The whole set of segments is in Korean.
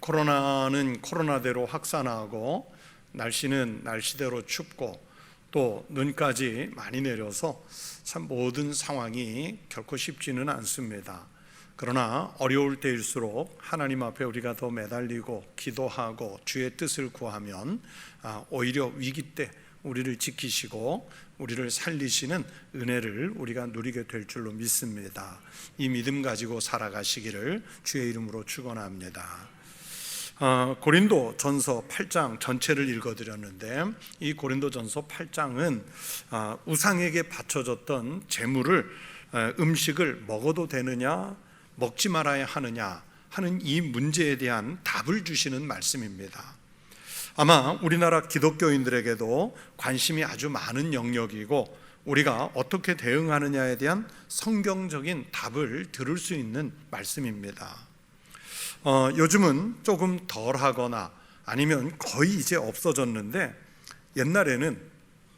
코로나는 코로나대로 확산하고 날씨는 날씨대로 춥고 또 눈까지 많이 내려서 참 모든 상황이 결코 쉽지는 않습니다. 그러나 어려울 때일수록 하나님 앞에 우리가 더 매달리고 기도하고 주의 뜻을 구하면 오히려 위기 때 우리를 지키시고 우리를 살리시는 은혜를 우리가 누리게 될 줄로 믿습니다. 이 믿음 가지고 살아가시기를 주의 이름으로 축원합니다. 고린도 전서 8장 전체를 읽어드렸는데 이 고린도 전서 8장은 우상에게 바쳐졌던 제물을 음식을 먹어도 되느냐 먹지 말아야 하느냐 하는 이 문제에 대한 답을 주시는 말씀입니다. 아마 우리나라 기독교인들에게도 관심이 아주 많은 영역이고 우리가 어떻게 대응하느냐에 대한 성경적인 답을 들을 수 있는 말씀입니다. 요즘은 조금 덜하거나 아니면 거의 이제 없어졌는데 옛날에는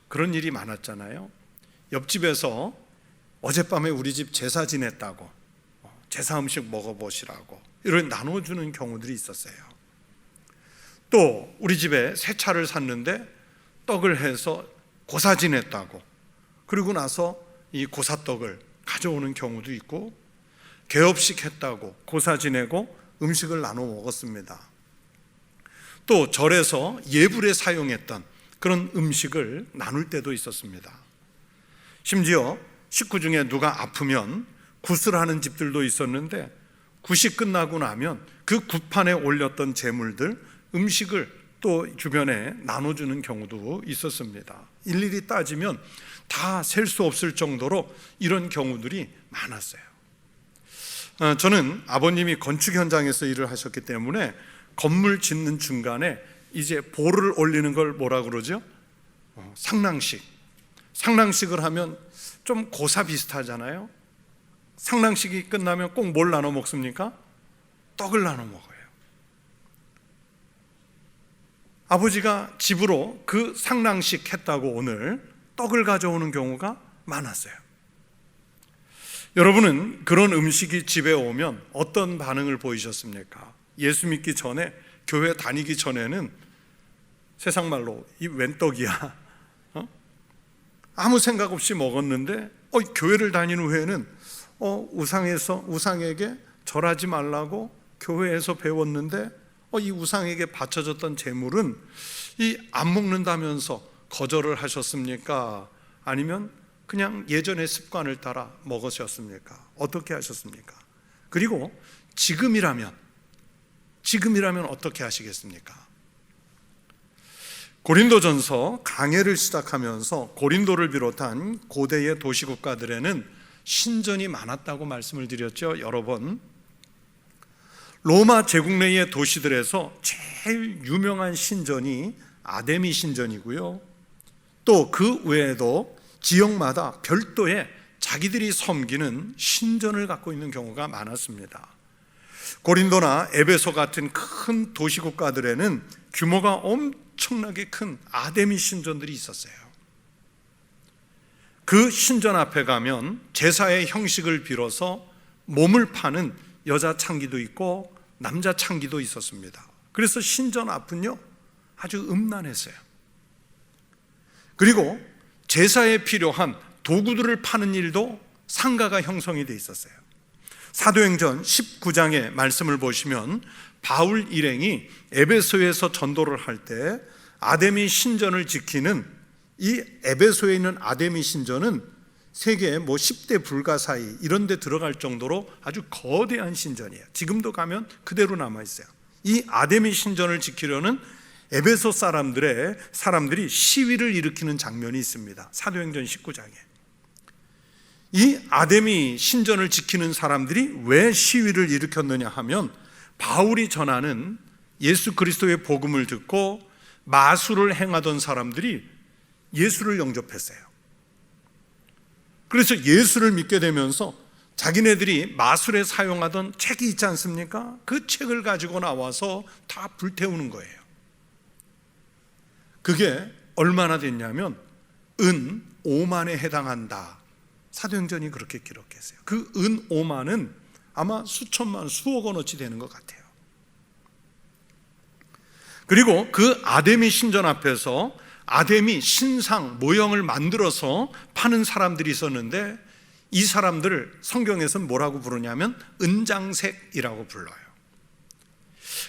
그런 일이 많았잖아요. 옆집에서 어젯밤에 우리 집 제사 지냈다고 제사 음식 먹어보시라고 이렇게 나눠주는 경우들이 있었어요. 또 우리 집에 새 차를 샀는데 떡을 해서 고사 지냈다고 그리고 나서 이 고사떡을 가져오는 경우도 있고 개업식 했다고 고사 지내고 음식을 나눠 먹었습니다. 또 절에서 예불에 사용했던 그런 음식을 나눌 때도 있었습니다. 심지어 식구 중에 누가 아프면 굿을 하는 집들도 있었는데 굿이 끝나고 나면 그 굿판에 올렸던 재물들 음식을 또 주변에 나눠주는 경우도 있었습니다. 일일이 따지면 다 셀 수 없을 정도로 이런 경우들이 많았어요. 저는 아버님이 건축 현장에서 일을 하셨기 때문에 건물 짓는 중간에 이제 보를 올리는 걸 뭐라 그러죠? 상랑식을 하면 좀 고사 비슷하잖아요. 상랑식이 끝나면 꼭 뭘 나눠 먹습니까? 떡을 나눠 먹어요. 아버지가 집으로 그 상랑식 했다고 오늘 떡을 가져오는 경우가 많았어요. 여러분은 그런 음식이 집에 오면 어떤 반응을 보이셨습니까? 예수 믿기 전에, 교회 다니기 전에는 세상 말로 이 웬 떡이야? 아무 생각 없이 먹었는데 교회를 다니는 후에는 우상에게 절하지 말라고 교회에서 배웠는데 이 우상에게 바쳐졌던 재물은 안 먹는다면서 거절을 하셨습니까? 아니면 그냥 예전의 습관을 따라 먹으셨습니까? 어떻게 하셨습니까? 그리고 지금이라면 어떻게 하시겠습니까? 고린도전서 강해를 시작하면서 고린도를 비롯한 고대의 도시국가들에는 신전이 많았다고 말씀을 드렸죠. 여러 번. 로마 제국 내의 도시들에서 제일 유명한 신전이 아데미 신전이고요. 또 그 외에도 지역마다 별도의 자기들이 섬기는 신전을 갖고 있는 경우가 많았습니다. 고린도나 에베소 같은 큰 도시국가들에는 규모가 엄청나게 큰 아데미 신전들이 있었어요. 그 신전 앞에 가면 제사의 형식을 빌어서 몸을 파는 여자 창기도 있고 남자 창기도 있었습니다. 그래서 신전 앞은요 아주 음란했어요. 그리고 제사에 필요한 도구들을 파는 일도 상가가 형성이 돼 있었어요. 사도행전 19장의 말씀을 보시면 바울 일행이 에베소에서 전도를 할 때 아데미 신전을 지키는 이 에베소에 있는 아데미 신전은 세계 10대 불가사의 이런 데 들어갈 정도로 아주 거대한 신전이에요. 지금도 가면 그대로 남아있어요. 이 아데미 신전을 지키려는 에베소 사람들이 시위를 일으키는 장면이 있습니다. 사도행전 19장에. 이 아데미 신전을 지키는 사람들이 왜 시위를 일으켰느냐 하면 바울이 전하는 예수 그리스도의 복음을 듣고 마술을 행하던 사람들이 예수를 영접했어요. 그래서 예수를 믿게 되면서 자기네들이 마술에 사용하던 책이 있지 않습니까? 그 책을 가지고 나와서 다 불태우는 거예요. 그게 얼마나 됐냐면 은 5만에 해당한다. 사도행전이 그렇게 기록했어요. 그 은 5만은 아마 수천만 수억 원어치 되는 것 같아요. 그리고 그 아데미 신전 앞에서 아데미 신상 모형을 만들어서 파는 사람들이 있었는데, 이 사람들을 성경에서는 뭐라고 부르냐면 은장색이라고 불러요.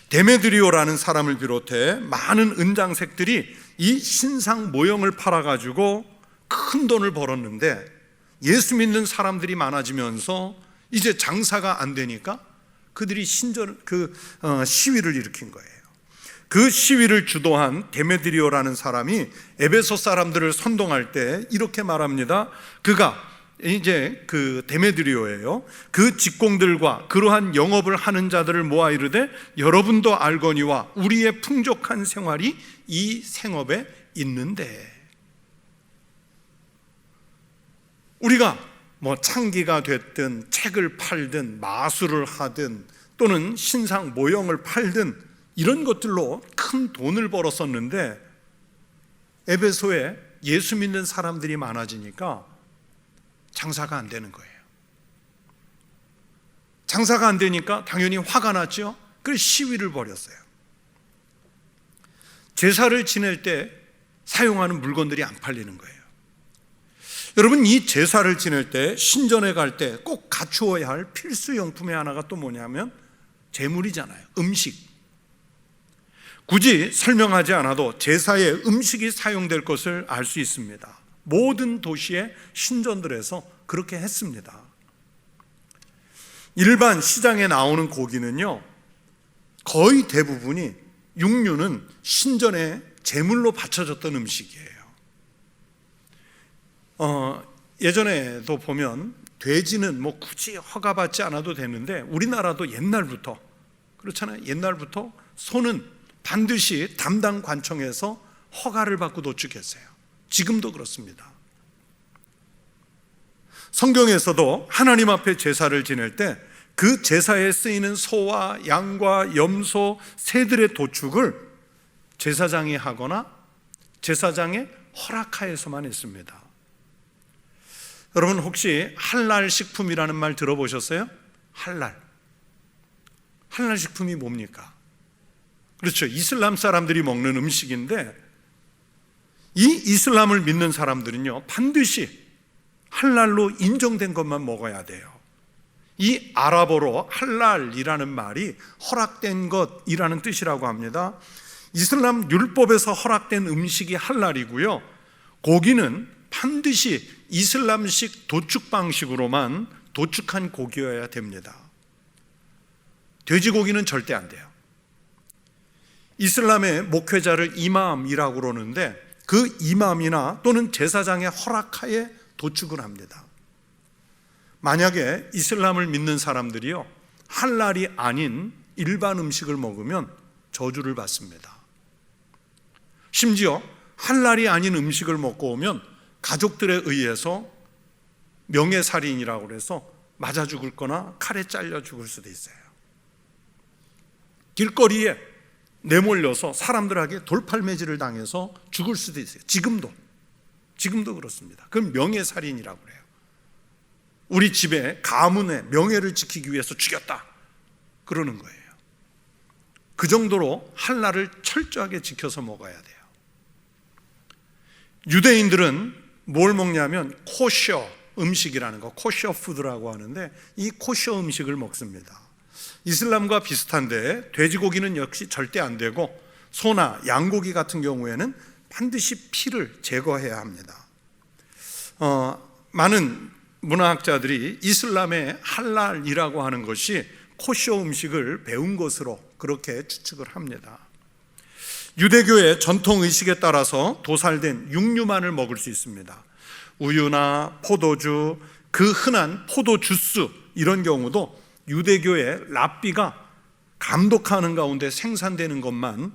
데메드리오라는 사람을 비롯해 많은 은장색들이 이 신상 모형을 팔아가지고 큰 돈을 벌었는데, 예수 믿는 사람들이 많아지면서 이제 장사가 안 되니까 그들이 시위를 일으킨 거예요. 그 시위를 주도한 데메드리오라는 사람이 에베소 사람들을 선동할 때 이렇게 말합니다. 그가 이제 그 데메드리오예요. 그 직공들과 그러한 영업을 하는 자들을 모아 이르되, 여러분도 알거니와 우리의 풍족한 생활이 이 생업에 있는데, 우리가 뭐 창기가 됐든 책을 팔든 마술을 하든 또는 신상 모형을 팔든 이런 것들로 큰 돈을 벌었었는데, 에베소에 예수 믿는 사람들이 많아지니까 장사가 안 되는 거예요. 장사가 안 되니까 당연히 화가 났죠. 그래서 시위를 벌였어요. 제사를 지낼 때 사용하는 물건들이 안 팔리는 거예요. 여러분, 이 제사를 지낼 때, 신전에 갈 때 꼭 갖추어야 할 필수 용품의 하나가 또 뭐냐면 제물이잖아요. 음식. 굳이 설명하지 않아도 제사에 음식이 사용될 것을 알 수 있습니다. 모든 도시의 신전들에서 그렇게 했습니다. 일반 시장에 나오는 고기는요, 거의 대부분이 육류는 신전에 제물로 바쳐졌던 음식이에요. 예전에도 보면 돼지는 뭐 굳이 허가받지 않아도 되는데, 우리나라도 옛날부터 그렇잖아요. 옛날부터 소는 반드시 담당 관청에서 허가를 받고 도축했어요. 지금도 그렇습니다. 성경에서도 하나님 앞에 제사를 지낼 때 그 제사에 쓰이는 소와 양과 염소, 새들의 도축을 제사장이 하거나 제사장의 허락하에서만 했습니다. 여러분, 혹시 할랄 식품이라는 말 들어보셨어요? 할랄 식품이 뭡니까? 그렇죠. 이슬람 사람들이 먹는 음식인데, 이 이슬람을 믿는 사람들은요, 반드시 할랄로 인정된 것만 먹어야 돼요. 이 아랍어로 할랄이라는 말이 허락된 것이라는 뜻이라고 합니다. 이슬람 율법에서 허락된 음식이 할랄이고요, 고기는 반드시 이슬람식 도축 방식으로만 도축한 고기여야 됩니다. 돼지고기는 절대 안 돼요. 이슬람의 목회자를 이맘이라고 그러는데, 그 이맘이나 또는 제사장의 허락하에 도축을 합니다. 만약에 이슬람을 믿는 사람들이요, 할랄이 아닌 일반 음식을 먹으면 저주를 받습니다. 심지어 할랄이 아닌 음식을 먹고 오면 가족들에 의해서 명예살인이라고 해서 맞아 죽을 거나 칼에 잘려 죽을 수도 있어요. 길거리에 내몰려서 사람들에게 돌팔매질을 당해서 죽을 수도 있어요. 지금도 그렇습니다. 그건 명예살인이라고 그래요. 우리 집에 가문의 명예를 지키기 위해서 죽였다, 그러는 거예요. 그 정도로 할랄을 철저하게 지켜서 먹어야 돼요. 유대인들은 뭘 먹냐면 코셔 음식이라는 거, 코셔 푸드라고 하는데, 이 코셔 음식을 먹습니다. 이슬람과 비슷한데 돼지고기는 역시 절대 안 되고, 소나 양고기 같은 경우에는 반드시 피를 제거해야 합니다. 많은 문화학자들이 이슬람의 할랄이라고 하는 것이 코셔 음식을 배운 것으로 그렇게 추측을 합니다. 유대교의 전통 의식에 따라서 도살된 육류만을 먹을 수 있습니다. 우유나 포도주, 그 흔한 포도 주스, 이런 경우도 유대교의 랍비가 감독하는 가운데 생산되는 것만,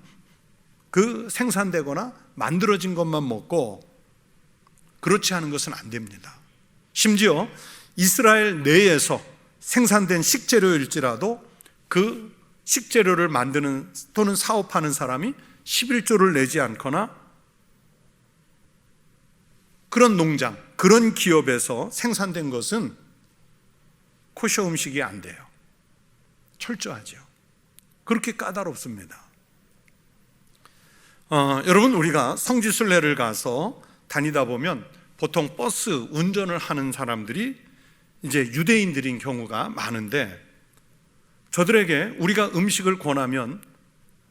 생산되거나 만들어진 것만 먹고, 그렇지 않은 것은 안 됩니다. 심지어 이스라엘 내에서 생산된 식재료일지라도 그 식재료를 만드는 또는 사업하는 사람이 11조를 내지 않거나, 그런 농장, 그런 기업에서 생산된 것은 코셔 음식이 안 돼요. 철저하죠. 그렇게 까다롭습니다. 여러분, 우리가 성지순례를 가서 다니다 보면 보통 버스 운전을 하는 사람들이 이제 유대인들인 경우가 많은데, 저들에게 우리가 음식을 권하면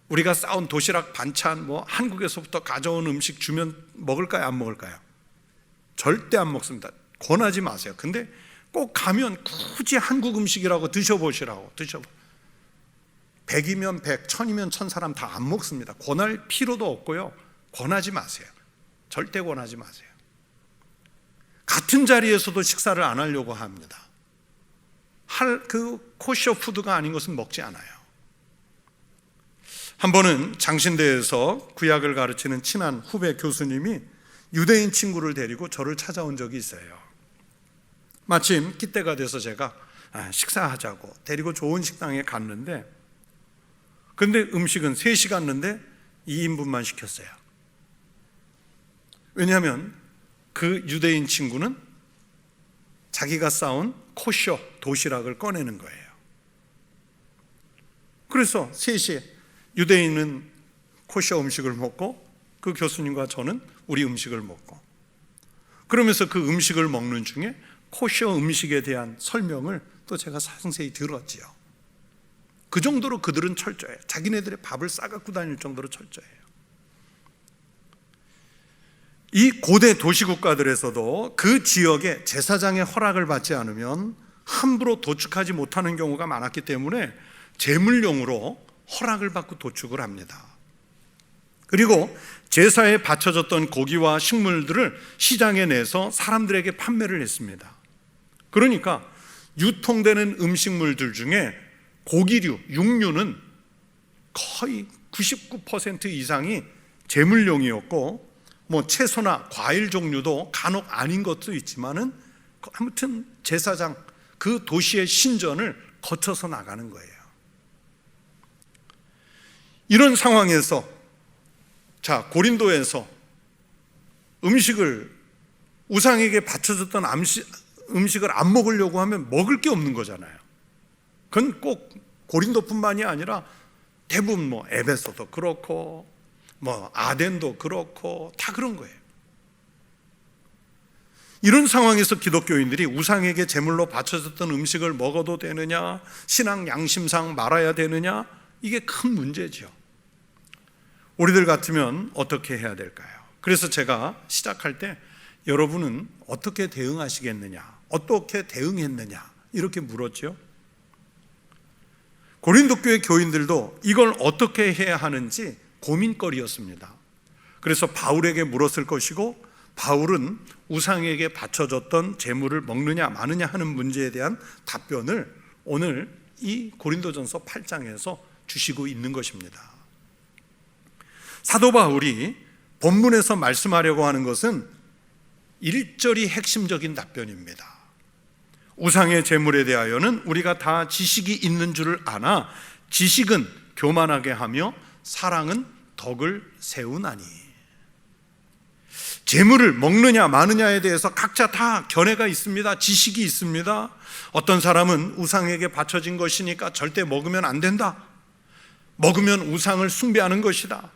우리가 싸운 도시락 반찬, 한국에서부터 가져온 음식 주면 먹을까요, 안 먹을까요? 절대 안 먹습니다. 권하지 마세요. 근데 꼭 가면 굳이 한국 음식이라고 드셔보시라고. 100이면 100, 1000이면 1000 사람 다 안 먹습니다. 권할 필요도 없고요. 권하지 마세요. 절대 권하지 마세요. 같은 자리에서도 식사를 안 하려고 합니다. 코셔 푸드가 아닌 것은 먹지 않아요. 한 번은 장신대에서 구약을 가르치는 친한 후배 교수님이 유대인 친구를 데리고 저를 찾아온 적이 있어요. 마침 그때가 돼서 제가 식사하자고 데리고 좋은 식당에 갔는데, 근데 음식은 3시 갔는데 2인분만 시켰어요. 왜냐하면 그 유대인 친구는 자기가 싸운 코셔 도시락을 꺼내는 거예요. 그래서 3시에 유대인은 코셔 음식을 먹고 그 교수님과 저는 우리 음식을 먹고, 그러면서 그 음식을 먹는 중에 코셔 음식에 대한 설명을 또 제가 상세히 들었지요. 그 정도로 그들은 철저해요. 자기네들의 밥을 싸갖고 다닐 정도로 철저해요. 이 고대 도시국가들에서도 그 지역의 제사장의 허락을 받지 않으면 함부로 도축하지 못하는 경우가 많았기 때문에 제물용으로 허락을 받고 도축을 합니다. 그리고 제사에 바쳐졌던 고기와 식물들을 시장에 내서 사람들에게 판매를 했습니다. 그러니까 유통되는 음식물들 중에 고기류, 육류는 거의 99% 이상이 제물용이었고, 채소나 과일 종류도 간혹 아닌 것도 있지만은 아무튼 제사장, 그 도시의 신전을 거쳐서 나가는 거예요. 이런 상황에서 고린도에서 우상에게 바쳐졌던 음식을 안 먹으려고 하면 먹을 게 없는 거잖아요. 그건 꼭 고린도뿐만이 아니라 대부분 에베소도 그렇고 아덴도 그렇고 다 그런 거예요. 이런 상황에서 기독교인들이 우상에게 제물로 바쳐졌던 음식을 먹어도 되느냐, 신앙 양심상 말아야 되느냐, 이게 큰 문제죠. 우리들 같으면 어떻게 해야 될까요? 그래서 제가 시작할 때 여러분은 어떻게 대응하시겠느냐, 어떻게 대응했느냐 이렇게 물었죠. 고린도 교회 교인들도 이걸 어떻게 해야 하는지 고민거리였습니다. 그래서 바울에게 물었을 것이고, 바울은 우상에게 바쳐졌던 제물을 먹느냐 마느냐 하는 문제에 대한 답변을 오늘 이 고린도전서 8장에서 주시고 있는 것입니다. 사도 바울이 본문에서 말씀하려고 하는 것은 일절이 핵심적인 답변입니다. 우상의 제물에 대하여는 우리가 다 지식이 있는 줄을 아나 지식은 교만하게 하며 사랑은 덕을 세우나니. 제물을 먹느냐 마느냐에 대해서 각자 다 견해가 있습니다. 지식이 있습니다. 어떤 사람은 우상에게 바쳐진 것이니까 절대 먹으면 안 된다, 먹으면 우상을 숭배하는 것이다,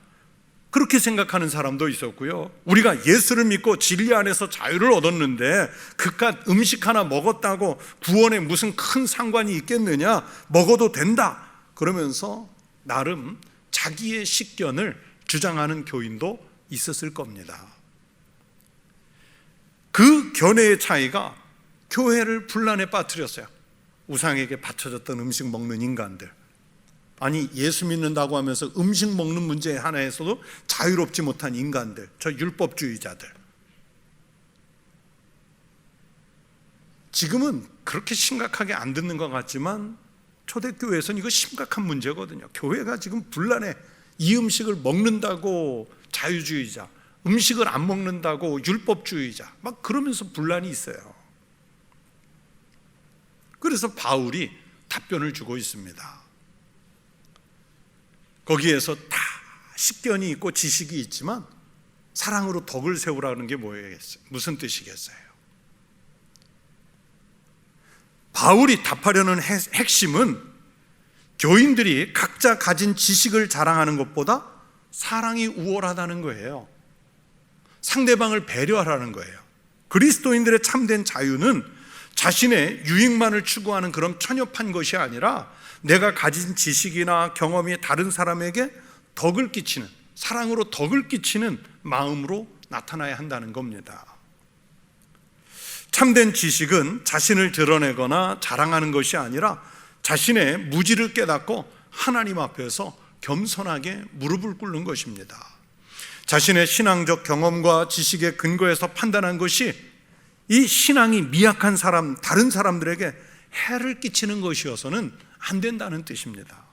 그렇게 생각하는 사람도 있었고요. 우리가 예수를 믿고 진리 안에서 자유를 얻었는데 그깟 음식 하나 먹었다고 구원에 무슨 큰 상관이 있겠느냐, 먹어도 된다 그러면서 나름 자기의 식견을 주장하는 교인도 있었을 겁니다. 그 견해의 차이가 교회를 분란에 빠뜨렸어요. 우상에게 바쳐졌던 음식 먹는 인간들, 아니 예수 믿는다고 하면서 음식 먹는 문제 하나에서도 자유롭지 못한 인간들, 저 율법주의자들. 지금은 그렇게 심각하게 안 듣는 것 같지만 초대교회에서는 이거 심각한 문제거든요. 교회가 지금 분란해. 이 음식을 먹는다고 자유주의자, 음식을 안 먹는다고 율법주의자, 막 그러면서 분란이 있어요. 그래서 바울이 답변을 주고 있습니다. 거기에서 다 식견이 있고 지식이 있지만 사랑으로 덕을 세우라는 게 뭐겠어요? 무슨 뜻이겠어요? 바울이 답하려는 핵심은 교인들이 각자 가진 지식을 자랑하는 것보다 사랑이 우월하다는 거예요. 상대방을 배려하라는 거예요. 그리스도인들의 참된 자유는 자신의 유익만을 추구하는 그런 편협한 것이 아니라 내가 가진 지식이나 경험이 다른 사람에게 덕을 끼치는, 사랑으로 덕을 끼치는 마음으로 나타나야 한다는 겁니다. 참된 지식은 자신을 드러내거나 자랑하는 것이 아니라 자신의 무지를 깨닫고 하나님 앞에서 겸손하게 무릎을 꿇는 것입니다. 자신의 신앙적 경험과 지식에 근거해서 판단한 것이 이 신앙이 미약한 사람, 다른 사람들에게 해를 끼치는 것이어서는 안 된다는 뜻입니다.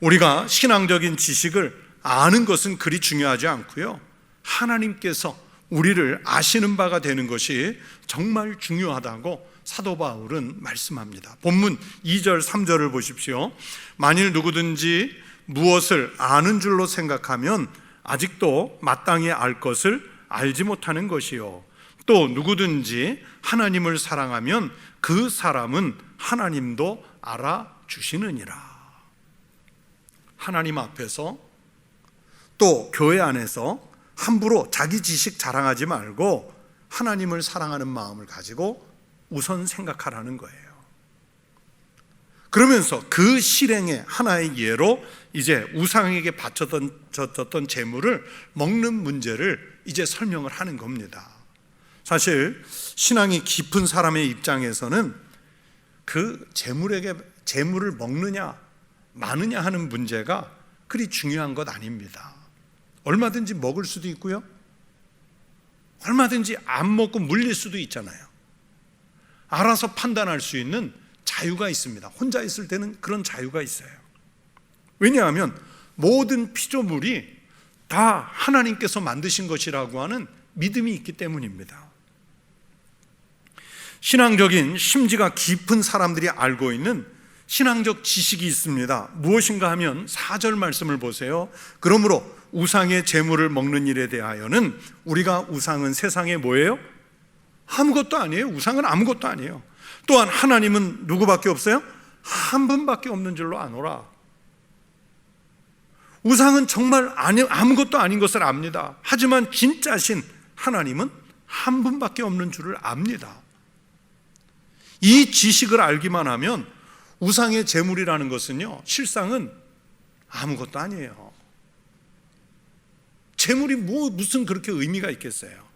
우리가 신앙적인 지식을 아는 것은 그리 중요하지 않고요, 하나님께서 우리를 아시는 바가 되는 것이 정말 중요하다고 사도 바울은 말씀합니다. 본문 2절 3절을 보십시오. 만일 누구든지 무엇을 아는 줄로 생각하면 아직도 마땅히 알 것을 알지 못하는 것이요, 또 누구든지 하나님을 사랑하면 그 사람은 하나님도 알아주시느니라. 하나님 앞에서 또 교회 안에서 함부로 자기 지식 자랑하지 말고 하나님을 사랑하는 마음을 가지고 우선 생각하라는 거예요. 그러면서 그 실행의 하나의 예로 이제 우상에게 바쳐졌던 재물을 먹는 문제를 이제 설명을 하는 겁니다. 사실 신앙이 깊은 사람의 입장에서는 그 재물을 먹느냐 마느냐 하는 문제가 그리 중요한 것 아닙니다. 얼마든지 먹을 수도 있고요, 얼마든지 안 먹고 물릴 수도 있잖아요. 알아서 판단할 수 있는 자유가 있습니다. 혼자 있을 때는 그런 자유가 있어요. 왜냐하면 모든 피조물이 다 하나님께서 만드신 것이라고 하는 믿음이 있기 때문입니다. 신앙적인 심지가 깊은 사람들이 알고 있는 신앙적 지식이 있습니다. 무엇인가 하면 4절 말씀을 보세요. 그러므로 우상의 재물을 먹는 일에 대하여는 우리가 우상은 세상에 뭐예요? 아무것도 아니에요. 우상은 아무것도 아니에요. 또한 하나님은 누구밖에 없어요? 한 분밖에 없는 줄로 아노라. 우상은 정말 아무것도 아닌 것을 압니다. 하지만 진짜신 하나님은 한 분밖에 없는 줄을 압니다. 이 지식을 알기만 하면 우상의 재물이라는 것은요, 실상은 아무것도 아니에요. 재물이 무슨 그렇게 의미가 있겠어요?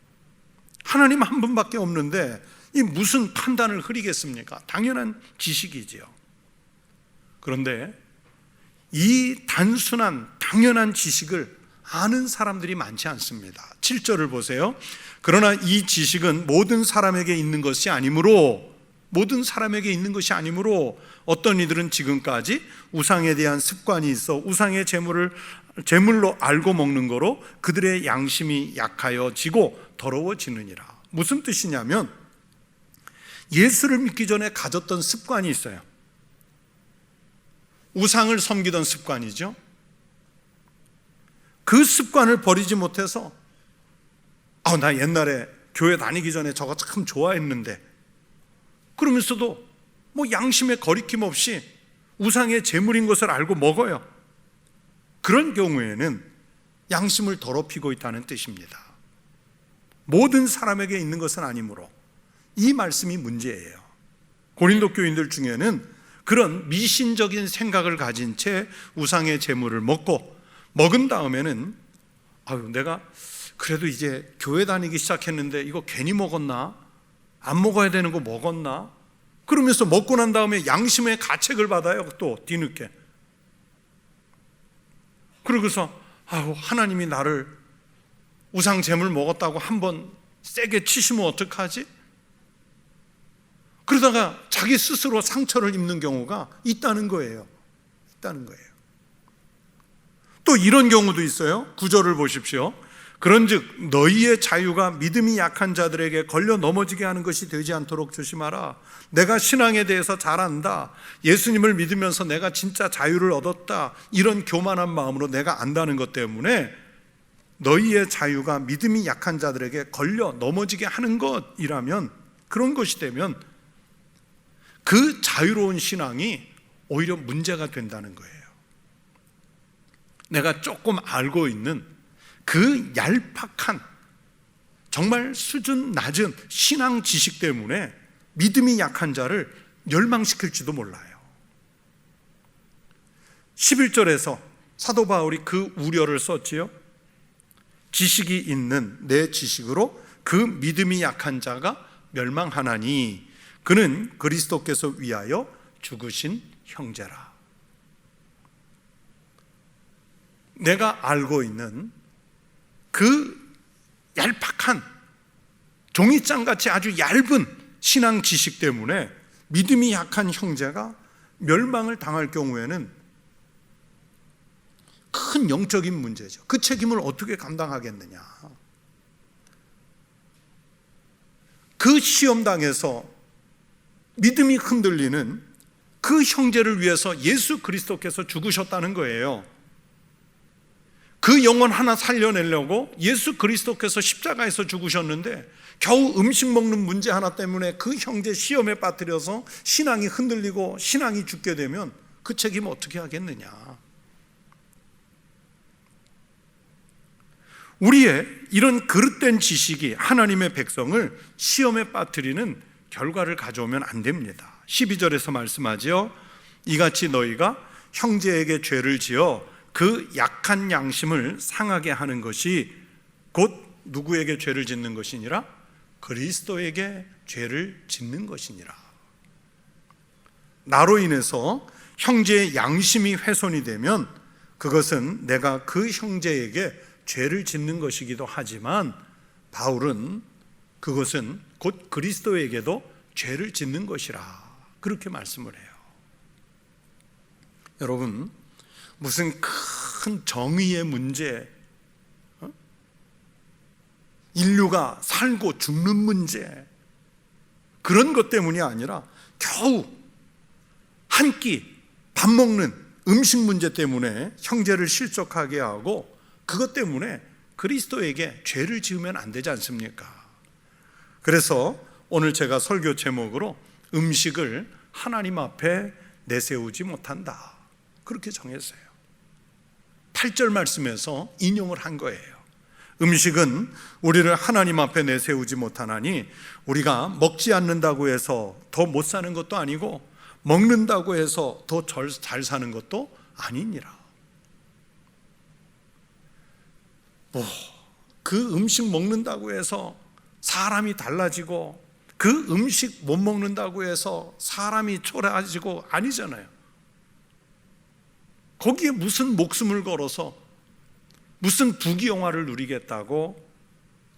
하나님 한 분밖에 없는데 이 무슨 판단을 흐리겠습니까? 당연한 지식이지요. 그런데 이 단순한 당연한 지식을 아는 사람들이 많지 않습니다. 7절을 보세요. 그러나 이 지식은 모든 사람에게 있는 것이 아니므로 어떤 이들은 지금까지 우상에 대한 습관이 있어 우상의 재물로 알고 먹는 거로 그들의 양심이 약하여지고 더러워지느니라. 무슨 뜻이냐면 예수를 믿기 전에 가졌던 습관이 있어요. 우상을 섬기던 습관이죠. 그 습관을 버리지 못해서 나 옛날에 교회 다니기 전에 저거 참 좋아했는데, 그러면서도 양심에 거리낌 없이 우상의 재물인 것을 알고 먹어요. 그런 경우에는 양심을 더럽히고 있다는 뜻입니다. 모든 사람에게 있는 것은 아니므로 이 말씀이 문제예요. 고린도 교인들 중에는 그런 미신적인 생각을 가진 채 우상의 재물을 먹은 다음에는 내가 그래도 이제 교회 다니기 시작했는데 이거 괜히 먹었나? 안 먹어야 되는 거 먹었나? 그러면서 먹고 난 다음에 양심의 가책을 받아요. 또 뒤늦게. 그러고서 하나님이 나를 우상 재물 먹었다고 한번 세게 치시면 어떡하지? 그러다가 자기 스스로 상처를 입는 경우가 있다는 거예요. 또 이런 경우도 있어요. 9절을 보십시오. 그런즉 너희의 자유가 믿음이 약한 자들에게 걸려 넘어지게 하는 것이 되지 않도록 조심하라. 내가 신앙에 대해서 잘 안다, 예수님을 믿으면서 내가 진짜 자유를 얻었다, 이런 교만한 마음으로 내가 안다는 것 때문에 너희의 자유가 믿음이 약한 자들에게 걸려 넘어지게 하는 것이라면, 그런 것이 되면 그 자유로운 신앙이 오히려 문제가 된다는 거예요. 내가 조금 알고 있는 그 얄팍한 정말 수준 낮은 신앙 지식 때문에 믿음이 약한 자를 멸망시킬지도 몰라요. 11절에서 사도 바울이 그 우려를 썼지요. 지식이 있는 내 지식으로 그 믿음이 약한 자가 멸망하나니 그는 그리스도께서 위하여 죽으신 형제라. 내가 알고 있는 그 얄팍한 종이장같이 아주 얇은 신앙 지식 때문에 믿음이 약한 형제가 멸망을 당할 경우에는 큰 영적인 문제죠. 그 책임을 어떻게 감당하겠느냐. 그 시험당에서 믿음이 흔들리는 그 형제를 위해서 예수 그리스도께서 죽으셨다는 거예요. 그 영혼 하나 살려내려고 예수 그리스도께서 십자가에서 죽으셨는데 겨우 음식 먹는 문제 하나 때문에 그 형제 시험에 빠뜨려서 신앙이 흔들리고 신앙이 죽게 되면 그 책임 어떻게 하겠느냐. 우리의 이런 그릇된 지식이 하나님의 백성을 시험에 빠뜨리는 결과를 가져오면 안 됩니다. 12절에서 말씀하죠. 이같이 너희가 형제에게 죄를 지어 그 약한 양심을 상하게 하는 것이 곧 누구에게 죄를 짓는 것이니라? 그리스도에게 죄를 짓는 것이니라. 나로 인해서 형제의 양심이 훼손이 되면 그것은 내가 그 형제에게 죄를 짓는 것이기도 하지만 바울은 그것은 곧 그리스도에게도 죄를 짓는 것이라 그렇게 말씀을 해요. 여러분, 무슨 큰 정의의 문제, 인류가 살고 죽는 문제, 그런 것 때문이 아니라 겨우 한 끼 밥 먹는 음식 문제 때문에 형제를 실족하게 하고 그것 때문에 그리스도에게 죄를 지으면 안 되지 않습니까? 그래서 오늘 제가 설교 제목으로 음식을 하나님 앞에 내세우지 못한다 그렇게 정했어요. 8절 말씀에서 인용을 한 거예요. 음식은 우리를 하나님 앞에 내세우지 못하나니 우리가 먹지 않는다고 해서 더 못 사는 것도 아니고 먹는다고 해서 더 잘 사는 것도 아니니라. 그 음식 먹는다고 해서 사람이 달라지고 그 음식 못 먹는다고 해서 사람이 초라해지고 아니잖아요. 거기에 무슨 목숨을 걸어서 무슨 부귀영화를 누리겠다고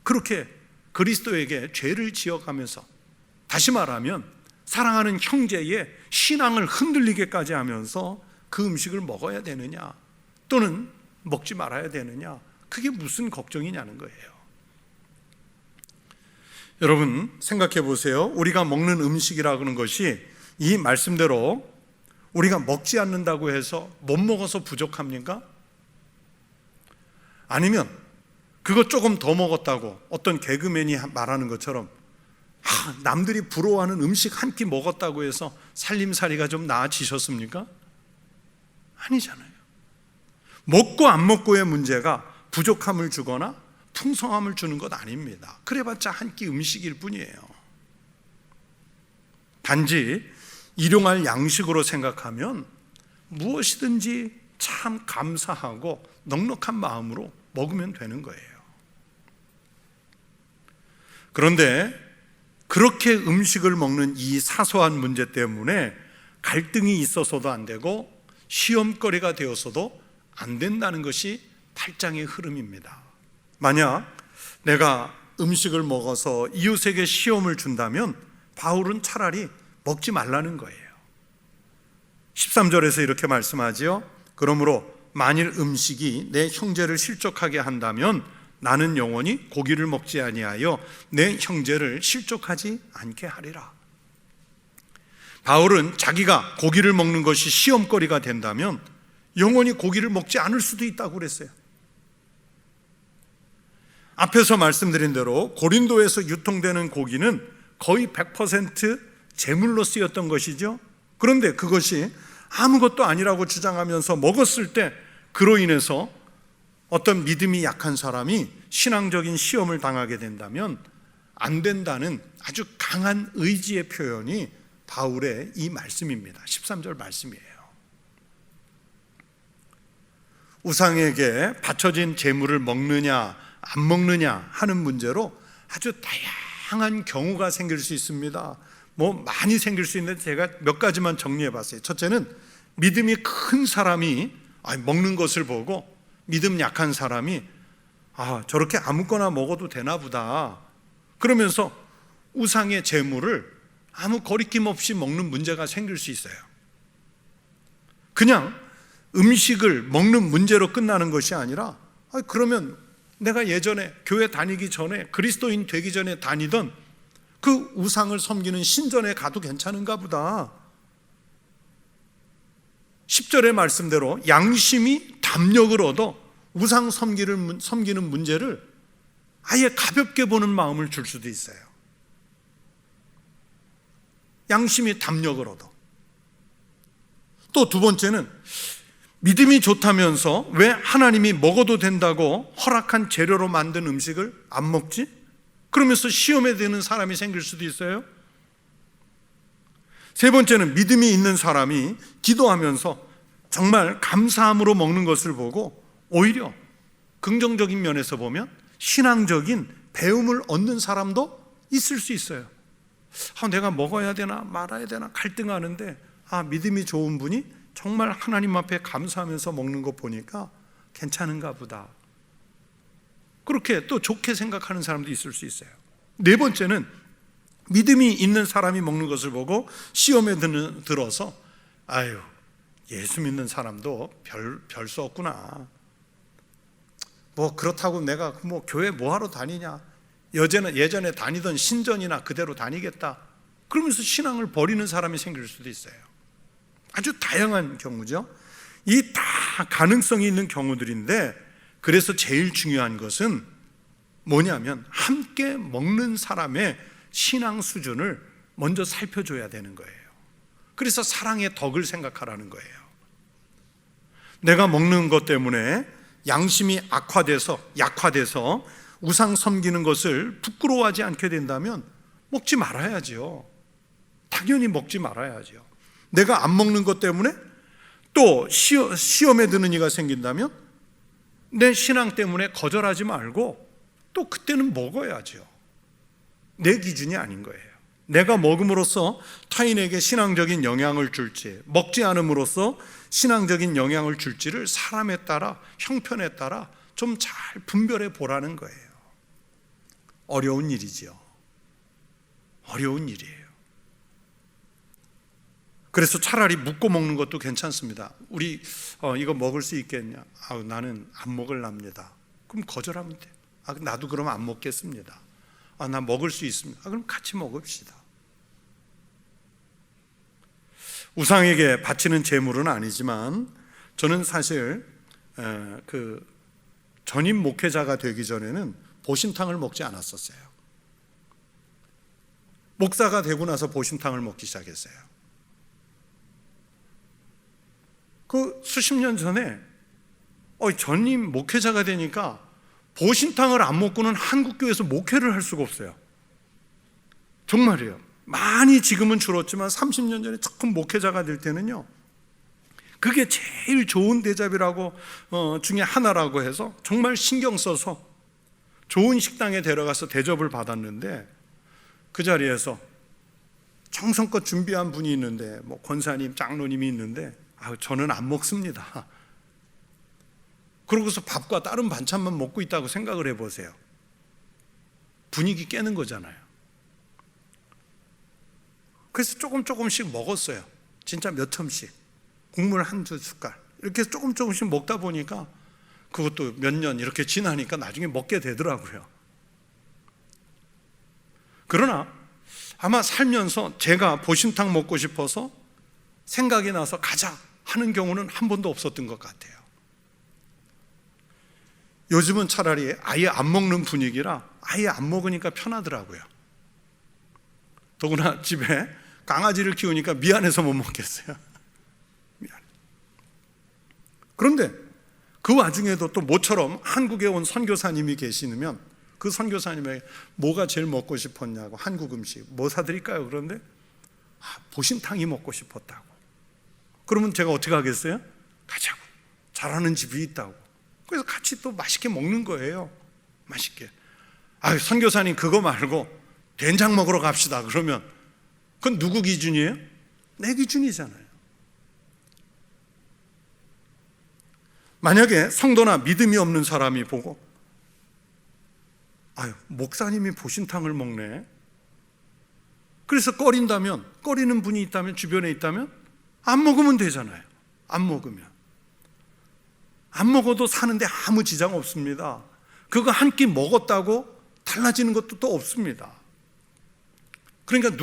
그렇게 그리스도에게 죄를 지어가면서, 다시 말하면 사랑하는 형제의 신앙을 흔들리게까지 하면서 그 음식을 먹어야 되느냐 또는 먹지 말아야 되느냐, 그게 무슨 걱정이냐는 거예요. 여러분 생각해 보세요. 우리가 먹는 음식이라고 하는 것이 이 말씀대로 우리가 먹지 않는다고 해서 못 먹어서 부족합니까? 아니면 그거 조금 더 먹었다고 어떤 개그맨이 말하는 것처럼 남들이 부러워하는 음식 한 끼 먹었다고 해서 살림살이가 좀 나아지셨습니까? 아니잖아요. 먹고 안 먹고의 문제가 부족함을 주거나 풍성함을 주는 것 아닙니다. 그래봤자 한 끼 음식일 뿐이에요. 단지 일용할 양식으로 생각하면 무엇이든지 참 감사하고 넉넉한 마음으로 먹으면 되는 거예요. 그런데 그렇게 음식을 먹는 이 사소한 문제 때문에 갈등이 있어서도 안 되고 시험거리가 되어서도 안 된다는 것이 8장의 흐름입니다. 만약 내가 음식을 먹어서 이웃에게 시험을 준다면 바울은 차라리 먹지 말라는 거예요. 13절에서 이렇게 말씀하지요. 그러므로 만일 음식이 내 형제를 실족하게 한다면 나는 영원히 고기를 먹지 아니하여 내 형제를 실족하지 않게 하리라. 바울은 자기가 고기를 먹는 것이 시험거리가 된다면 영원히 고기를 먹지 않을 수도 있다고 그랬어요. 앞에서 말씀드린 대로 고린도에서 유통되는 고기는 거의 100% 제물로 쓰였던 것이죠. 그런데 그것이 아무것도 아니라고 주장하면서 먹었을 때 그로 인해서 어떤 믿음이 약한 사람이 신앙적인 시험을 당하게 된다면 안 된다는 아주 강한 의지의 표현이 바울의 이 말씀입니다. 13절 말씀이에요. 우상에게 바쳐진 제물을 먹느냐 안 먹느냐 하는 문제로 아주 다양한 경우가 생길 수 있습니다. 많이 생길 수 있는데 제가 몇 가지만 정리해 봤어요. 첫째는 믿음이 큰 사람이 먹는 것을 보고 믿음 약한 사람이 저렇게 아무거나 먹어도 되나 보다 그러면서 우상의 제물을 아무 거리낌 없이 먹는 문제가 생길 수 있어요. 그냥 음식을 먹는 문제로 끝나는 것이 아니라 그러면 내가 예전에 교회 다니기 전에 그리스도인 되기 전에 다니던 그 우상을 섬기는 신전에 가도 괜찮은가 보다. 10절의 말씀대로 양심이 담력을 얻어 우상 섬기는 문제를 아예 가볍게 보는 마음을 줄 수도 있어요. 양심이 담력을 얻어. 또 두 번째는 믿음이 좋다면서 왜 하나님이 먹어도 된다고 허락한 재료로 만든 음식을 안 먹지? 그러면서 시험에 드는 사람이 생길 수도 있어요. 세 번째는 믿음이 있는 사람이 기도하면서 정말 감사함으로 먹는 것을 보고 오히려 긍정적인 면에서 보면 신앙적인 배움을 얻는 사람도 있을 수 있어요. 내가 먹어야 되나 말아야 되나 갈등하는데 믿음이 좋은 분이 정말 하나님 앞에 감사하면서 먹는 거 보니까 괜찮은가 보다. 그렇게 또 좋게 생각하는 사람도 있을 수 있어요. 네 번째는 믿음이 있는 사람이 먹는 것을 보고 시험에 들어서 예수 믿는 사람도 별 수 없구나. 그렇다고 내가 교회 뭐하러 다니냐. 예전에 다니던 신전이나 그대로 다니겠다. 그러면서 신앙을 버리는 사람이 생길 수도 있어요. 아주 다양한 경우죠. 이 다 가능성이 있는 경우들인데 그래서 제일 중요한 것은 뭐냐면 함께 먹는 사람의 신앙 수준을 먼저 살펴줘야 되는 거예요. 그래서 사랑의 덕을 생각하라는 거예요. 내가 먹는 것 때문에 양심이 약화돼서 우상 섬기는 것을 부끄러워하지 않게 된다면 먹지 말아야죠. 당연히 먹지 말아야죠. 내가 안 먹는 것 때문에 또 시험에 드는 이가 생긴다면 내 신앙 때문에 거절하지 말고 또 그때는 먹어야죠. 내 기준이 아닌 거예요. 내가 먹음으로써 타인에게 신앙적인 영향을 줄지 먹지 않음으로써 신앙적인 영향을 줄지를 사람에 따라 형편에 따라 좀 잘 분별해 보라는 거예요. 어려운 일이지요. 어려운 일이에요. 그래서 차라리 묻고 먹는 것도 괜찮습니다. 우리 이거 먹을 수 있겠냐? 나는 안 먹을랍니다. 그럼 거절하면 돼. 나도 그러면 안 먹겠습니다. 나 먹을 수 있습니다. 그럼 같이 먹읍시다. 우상에게 바치는 제물은 아니지만 저는 사실 전임 목회자가 되기 전에는 보신탕을 먹지 않았었어요. 목사가 되고 나서 보신탕을 먹기 시작했어요. 수십 년 전에 전임 목회자가 되니까 보신탕을 안 먹고는 한국교회에서 목회를 할 수가 없어요. 정말이에요. 많이 지금은 줄었지만 30년 전에 조금 목회자가 될 때는요, 그게 제일 좋은 대접이라고 중에 하나라고 해서 정말 신경 써서 좋은 식당에 데려가서 대접을 받았는데 그 자리에서 정성껏 준비한 분이 있는데 권사님, 장로님이 있는데 저는 안 먹습니다. 그러고서 밥과 다른 반찬만 먹고 있다고 생각을 해보세요. 분위기 깨는 거잖아요. 그래서 조금씩 먹었어요. 진짜 몇 텀씩. 국물 한두 숟갈. 이렇게 조금씩 먹다 보니까 그것도 몇 년 이렇게 지나니까 나중에 먹게 되더라고요. 그러나 아마 살면서 제가 보신탕 먹고 싶어서 생각이 나서 가자 하는 경우는 한 번도 없었던 것 같아요. 요즘은 차라리 아예 안 먹는 분위기라 아예 안 먹으니까 편하더라고요. 더구나 집에 강아지를 키우니까 미안해서 못 먹겠어요. 미안해. 그런데 그 와중에도 또 모처럼 한국에 온 선교사님이 계시면 그 선교사님에게 뭐가 제일 먹고 싶었냐고, 한국 음식 뭐 사드릴까요? 그런데 보신탕이 먹고 싶었다고. 그러면 제가 어떻게 하겠어요? 가자고, 잘하는 집이 있다고. 그래서 같이 또 맛있게 먹는 거예요. 맛있게. 선교사님 그거 말고 된장 먹으러 갑시다. 그러면 그건 누구 기준이에요? 내 기준이잖아요. 만약에 성도나 믿음이 없는 사람이 보고 목사님이 보신탕을 먹네, 그래서 꺼리는 분이 있다면, 주변에 있다면 안 먹으면 되잖아요. 안 먹어도 사는데 아무 지장 없습니다. 그거 한 끼 먹었다고 달라지는 것도 또 없습니다. 그러니까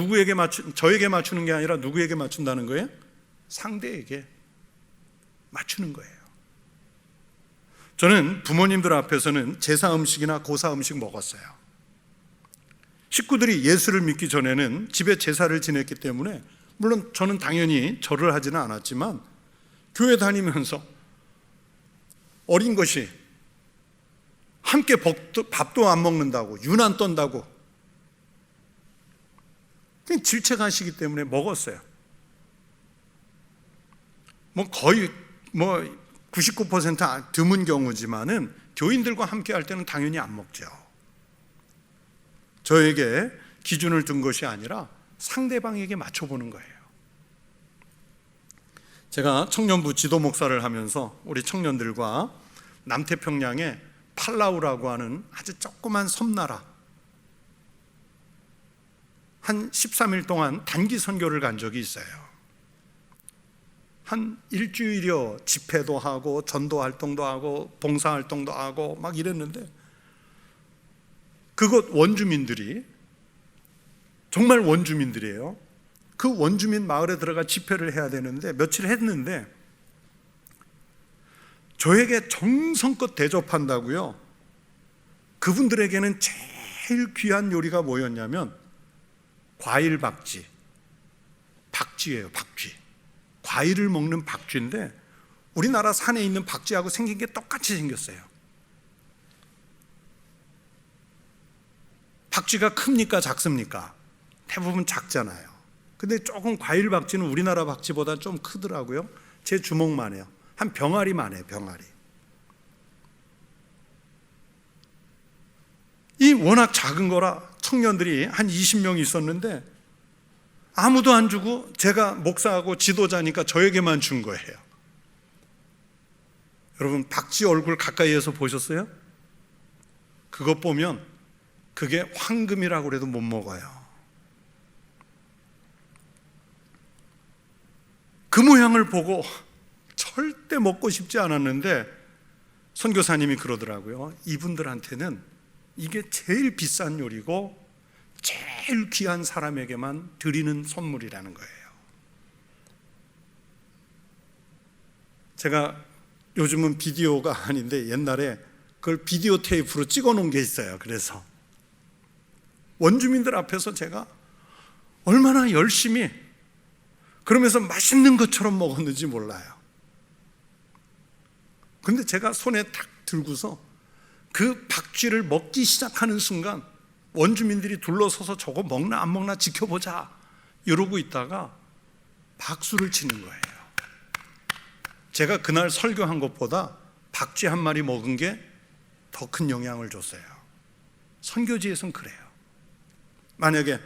저에게 맞추는 게 아니라 누구에게 맞춘다는 거예요? 상대에게 맞추는 거예요. 저는 부모님들 앞에서는 제사 음식이나 고사 음식 먹었어요. 식구들이 예수를 믿기 전에는 집에 제사를 지냈기 때문에, 물론 저는 당연히 절을 하지는 않았지만 교회 다니면서 어린 것이 함께 밥도 안 먹는다고, 유난 떤다고 그냥 질책하시기 때문에 먹었어요. 거의 99% 드문 경우지만은 교인들과 함께 할 때는 당연히 안 먹죠. 저에게 기준을 둔 것이 아니라 상대방에게 맞춰보는 거예요. 제가 청년부 지도 목사를 하면서 우리 청년들과 남태평양에 팔라우라고 하는 아주 조그만 섬나라, 한 13일 동안 단기 선교를 간 적이 있어요. 한 일주일여 집회도 하고 전도 활동도 하고 봉사 활동도 하고 막 이랬는데, 그곳 원주민들이 정말 원주민들이에요. 그 원주민 마을에 들어가 집회를 해야 되는데 며칠 했는데, 저에게 정성껏 대접한다고요. 그분들에게는 제일 귀한 요리가 뭐였냐면 과일 박쥐예요. 박쥐. 과일을 먹는 박쥐인데 우리나라 산에 있는 박쥐하고 생긴 게 똑같이 생겼어요. 박쥐가 큽니까 작습니까? 대부분 작잖아요. 근데 조금 과일 박쥐는 우리나라 박쥐보다 좀 크더라고요. 제 주먹만 해요. 한 병아리만 해요. 병아리. 이 워낙 작은 거라 청년들이 한 20명 있었는데 아무도 안 주고 제가 목사하고 지도자니까 저에게만 준 거예요. 여러분, 박쥐 얼굴 가까이에서 보셨어요? 그것 보면 그게 황금이라고 그래도 못 먹어요. 그 모양을 보고 절대 먹고 싶지 않았는데 선교사님이 그러더라고요. 이분들한테는 이게 제일 비싼 요리고 제일 귀한 사람에게만 드리는 선물이라는 거예요. 제가 요즘은 비디오가 아닌데 옛날에 그걸 비디오 테이프로 찍어 놓은 게 있어요. 그래서 원주민들 앞에서 제가 얼마나 열심히 그러면서 맛있는 것처럼 먹었는지 몰라요. 근데 제가 손에 탁 들고서 그 박쥐를 먹기 시작하는 순간 원주민들이 둘러서서 저거 먹나 안 먹나 지켜보자 이러고 있다가 박수를 치는 거예요. 제가 그날 설교한 것보다 박쥐 한 마리 먹은 게 더 큰 영향을 줬어요. 선교지에선 그래요. 만약에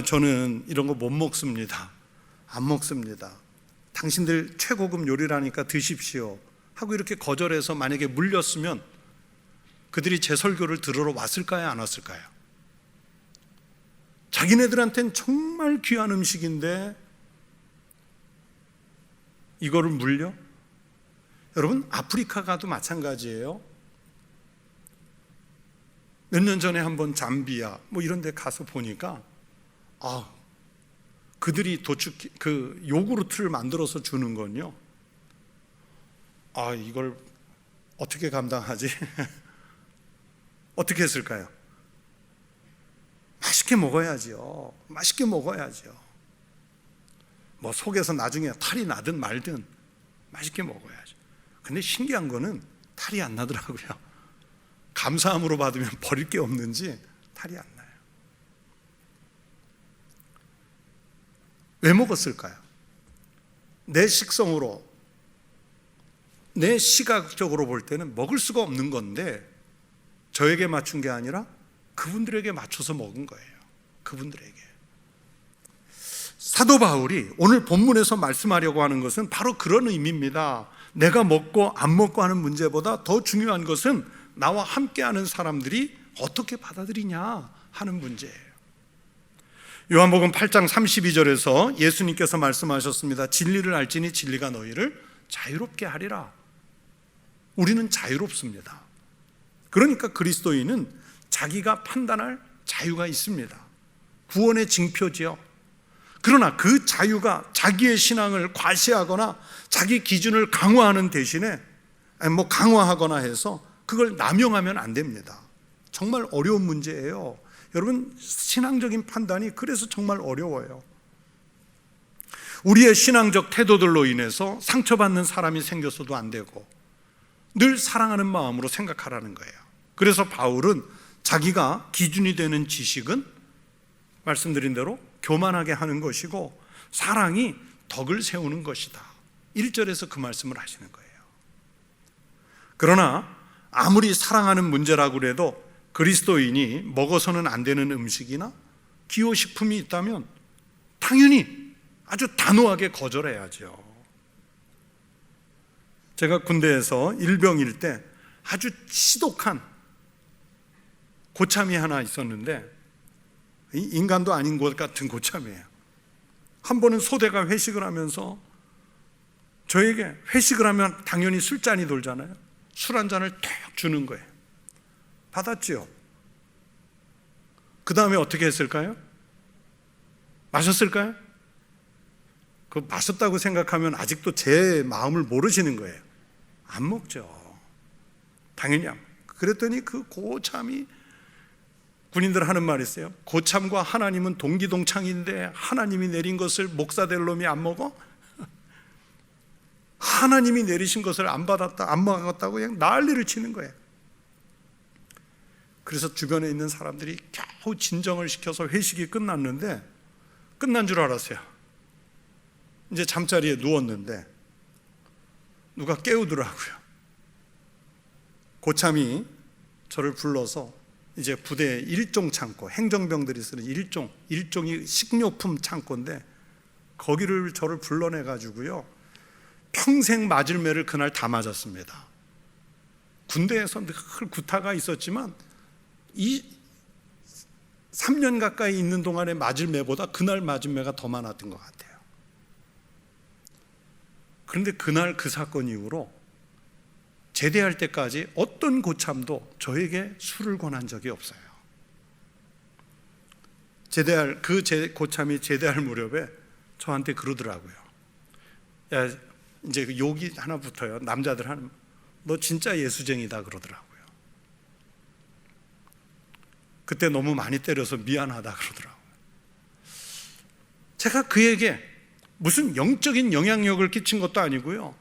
저는 이런 거 못 먹습니다, 안 먹습니다, 당신들 최고급 요리라니까 드십시오 하고 이렇게 거절해서 만약에 물렸으면 그들이 제 설교를 들으러 왔을까요, 안 왔을까요? 자기네들한테는 정말 귀한 음식인데 이거를 물려? 여러분, 아프리카 가도 마찬가지예요. 몇 년 전에 한번 잠비아 이런 데 가서 보니까 그들이 그 요구르트를 만들어서 주는 건요, 이걸 어떻게 감당하지? 어떻게 했을까요? 맛있게 먹어야죠. 맛있게 먹어야죠. 속에서 나중에 탈이 나든 말든 맛있게 먹어야죠. 근데 신기한 거는 탈이 안 나더라고요. 감사함으로 받으면 버릴 게 없는지 탈이 안 나요. 왜 먹었을까요? 내 식성으로, 내 시각적으로 볼 때는 먹을 수가 없는 건데 저에게 맞춘 게 아니라 그분들에게 맞춰서 먹은 거예요. 그분들에게. 사도 바울이 오늘 본문에서 말씀하려고 하는 것은 바로 그런 의미입니다. 내가 먹고 안 먹고 하는 문제보다 더 중요한 것은 나와 함께하는 사람들이 어떻게 받아들이냐 하는 문제예요. 요한복음 8장 32절에서 예수님께서 말씀하셨습니다. 진리를 알지니 진리가 너희를 자유롭게 하리라. 우리는 자유롭습니다. 그러니까 그리스도인은 자기가 판단할 자유가 있습니다. 구원의 징표지요. 그러나 그 자유가 자기의 신앙을 과시하거나 자기 기준을 강화하는 대신에 강화하거나 해서 그걸 남용하면 안 됩니다. 정말 어려운 문제예요. 여러분, 신앙적인 판단이 그래서 정말 어려워요. 우리의 신앙적 태도들로 인해서 상처받는 사람이 생겼어도 안 되고 늘 사랑하는 마음으로 생각하라는 거예요. 그래서 바울은 자기가 기준이 되는 지식은 말씀드린 대로 교만하게 하는 것이고 사랑이 덕을 세우는 것이다. 1절에서 그 말씀을 하시는 거예요. 그러나 아무리 사랑하는 문제라고 해도 그리스도인이 먹어서는 안 되는 음식이나 기호식품이 있다면 당연히 아주 단호하게 거절해야죠. 제가 군대에서 일병일 때 아주 지독한 고참이 하나 있었는데 인간도 아닌 것 같은 고참이에요. 한 번은 소대가 회식을 하면서 저에게 회식을 하면 당연히 술잔이 돌잖아요. 술 한 잔을 탁 주는 거예요. 받았지요. 그 다음에 어떻게 했을까요? 마셨을까요? 그 마셨다고 생각하면 아직도 제 마음을 모르시는 거예요. 안 먹죠. 당연히 안 먹어요. 그랬더니 그 고참이, 군인들 하는 말이 있어요. 고참과 하나님은 동기동창인데 하나님이 내린 것을 목사될 놈이 안 먹어? 하나님이 내리신 것을 안 받았다, 안 먹었다고 그냥 난리를 치는 거예요. 그래서 주변에 있는 사람들이 겨우 진정을 시켜서 회식이 끝났는데, 끝난 줄 알았어요. 이제 잠자리에 누웠는데 누가 깨우더라고요. 고참이 저를 불러서 이제 부대 일종 창고, 행정병들이 쓰는 일종이 식료품 창고인데 거기를 저를 불러내 가지고요, 평생 맞을 매를 그날 다 맞았습니다. 군대에서 늘 구타가 있었지만 이 3년 가까이 있는 동안에 맞을 매보다 그날 맞은 매가 더 많았던 것 같아요. 그런데 그날 그 사건 이후로 제대할 때까지 어떤 고참도 저에게 술을 권한 적이 없어요. 고참이 제대할 무렵에 저한테 그러더라고요. 야, 이제 그 욕이 하나 붙어요. 남자들 하는, 너 진짜 예수쟁이다 그러더라고요. 그때 너무 많이 때려서 미안하다 그러더라고요. 제가 그에게 무슨 영적인 영향력을 끼친 것도 아니고요,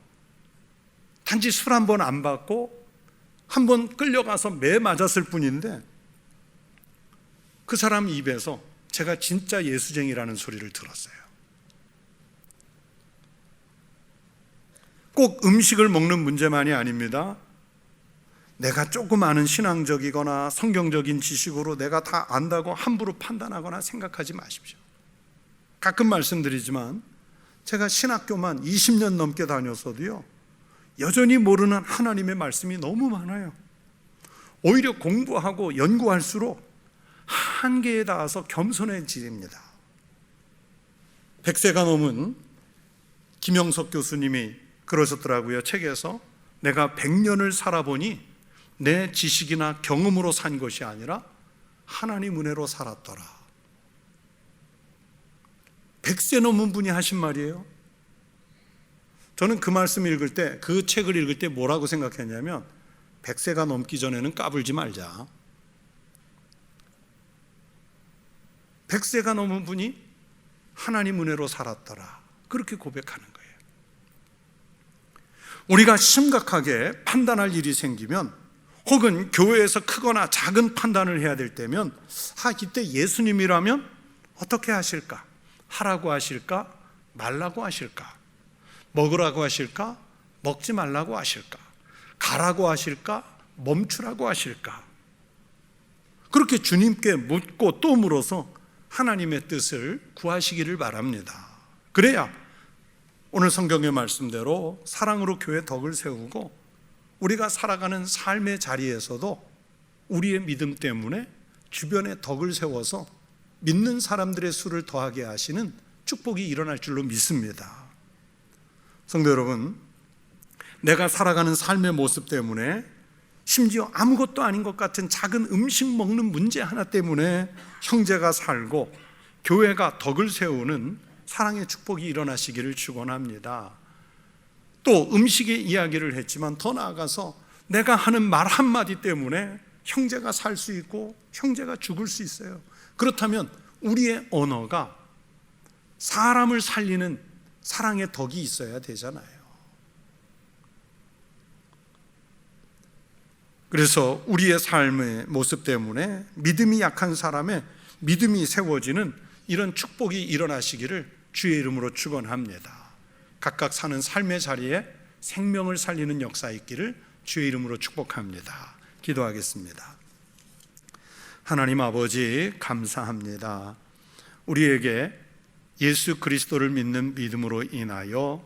단지 술 한 번 안 받고 한 번 끌려가서 매 맞았을 뿐인데 그 사람 입에서 제가 진짜 예수쟁이라는 소리를 들었어요. 꼭 음식을 먹는 문제만이 아닙니다. 내가 조금 아는 신앙적이거나 성경적인 지식으로 내가 다 안다고 함부로 판단하거나 생각하지 마십시오. 가끔 말씀드리지만 제가 신학교만 20년 넘게 다녔어도요, 여전히 모르는 하나님의 말씀이 너무 많아요. 오히려 공부하고 연구할수록 한계에 닿아서 겸손해집니다. 100세가 넘은 김영석 교수님이 그러셨더라고요. 책에서 내가 100년을 살아보니 내 지식이나 경험으로 산 것이 아니라 하나님 은혜로 살았더라. 100세 넘은 분이 하신 말이에요. 저는 그 말씀 읽을 때, 그 책을 읽을 때 뭐라고 생각했냐면 100세가 넘기 전에는 까불지 말자. 100세가 넘은 분이 하나님 은혜로 살았더라, 그렇게 고백하는 거예요. 우리가 심각하게 판단할 일이 생기면, 혹은 교회에서 크거나 작은 판단을 해야 될 때면, 이때 예수님이라면 어떻게 하실까? 하라고 하실까? 말라고 하실까? 먹으라고 하실까? 먹지 말라고 하실까? 가라고 하실까? 멈추라고 하실까? 그렇게 주님께 묻고 또 물어서 하나님의 뜻을 구하시기를 바랍니다. 그래야 오늘 성경의 말씀대로 사랑으로 교회 덕을 세우고, 우리가 살아가는 삶의 자리에서도 우리의 믿음 때문에 주변에 덕을 세워서 믿는 사람들의 수를 더하게 하시는 축복이 일어날 줄로 믿습니다. 성도 여러분, 내가 살아가는 삶의 모습 때문에, 심지어 아무것도 아닌 것 같은 작은 음식 먹는 문제 하나 때문에 형제가 살고 교회가 덕을 세우는 사랑의 축복이 일어나시기를 축원합니다. 또 음식의 이야기를 했지만, 더 나아가서 내가 하는 말 한마디 때문에 형제가 살 수 있고 형제가 죽을 수 있어요. 그렇다면 우리의 언어가 사람을 살리는 사랑의 덕이 있어야 되잖아요. 그래서 우리의 삶의 모습 때문에 믿음이 약한 사람의 믿음이 세워지는 이런 축복이 일어나시기를 주의 이름으로 축원합니다. 각각 사는 삶의 자리에 생명을 살리는 역사 있기를 주의 이름으로 축복합니다. 기도하겠습니다. 하나님 아버지, 감사합니다. 우리에게 예수 그리스도를 믿는 믿음으로 인하여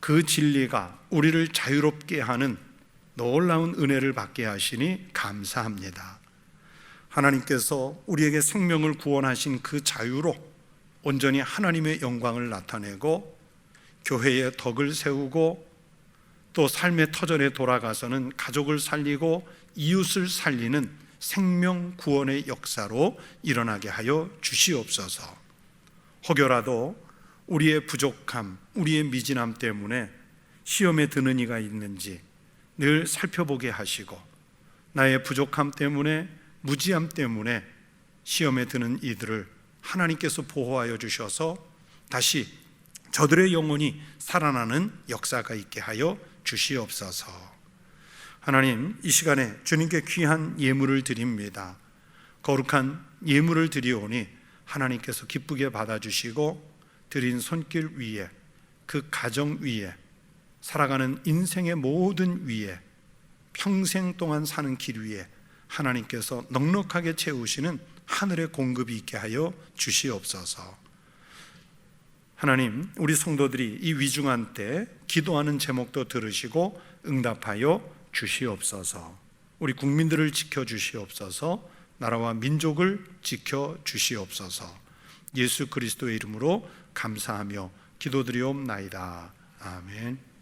그 진리가 우리를 자유롭게 하는 놀라운 은혜를 받게 하시니 감사합니다. 하나님께서 우리에게 생명을 구원하신 그 자유로 온전히 하나님의 영광을 나타내고 교회의 덕을 세우고, 또 삶의 터전에 돌아가서는 가족을 살리고 이웃을 살리는 생명 구원의 역사로 일어나게 하여 주시옵소서. 혹여라도 우리의 부족함, 우리의 미진함 때문에 시험에 드는 이가 있는지 늘 살펴보게 하시고, 나의 부족함 때문에, 무지함 때문에 시험에 드는 이들을 하나님께서 보호하여 주셔서 다시 저들의 영혼이 살아나는 역사가 있게 하여 주시옵소서. 하나님, 이 시간에 주님께 귀한 예물을 드립니다. 거룩한 예물을 드리오니 하나님께서 기쁘게 받아주시고, 드린 손길 위에, 그 가정 위에, 살아가는 인생의 모든 위에, 평생 동안 사는 길 위에 하나님께서 넉넉하게 채우시는 하늘의 공급이 있게 하여 주시옵소서. 하나님, 우리 성도들이 이 위중한 때 기도하는 제목도 들으시고 응답하여 주시옵소서. 우리 국민들을 지켜주시옵소서. 나라와 민족을 지켜주시옵소서. 예수 그리스도의 이름으로 감사하며 기도드리옵나이다. 아멘.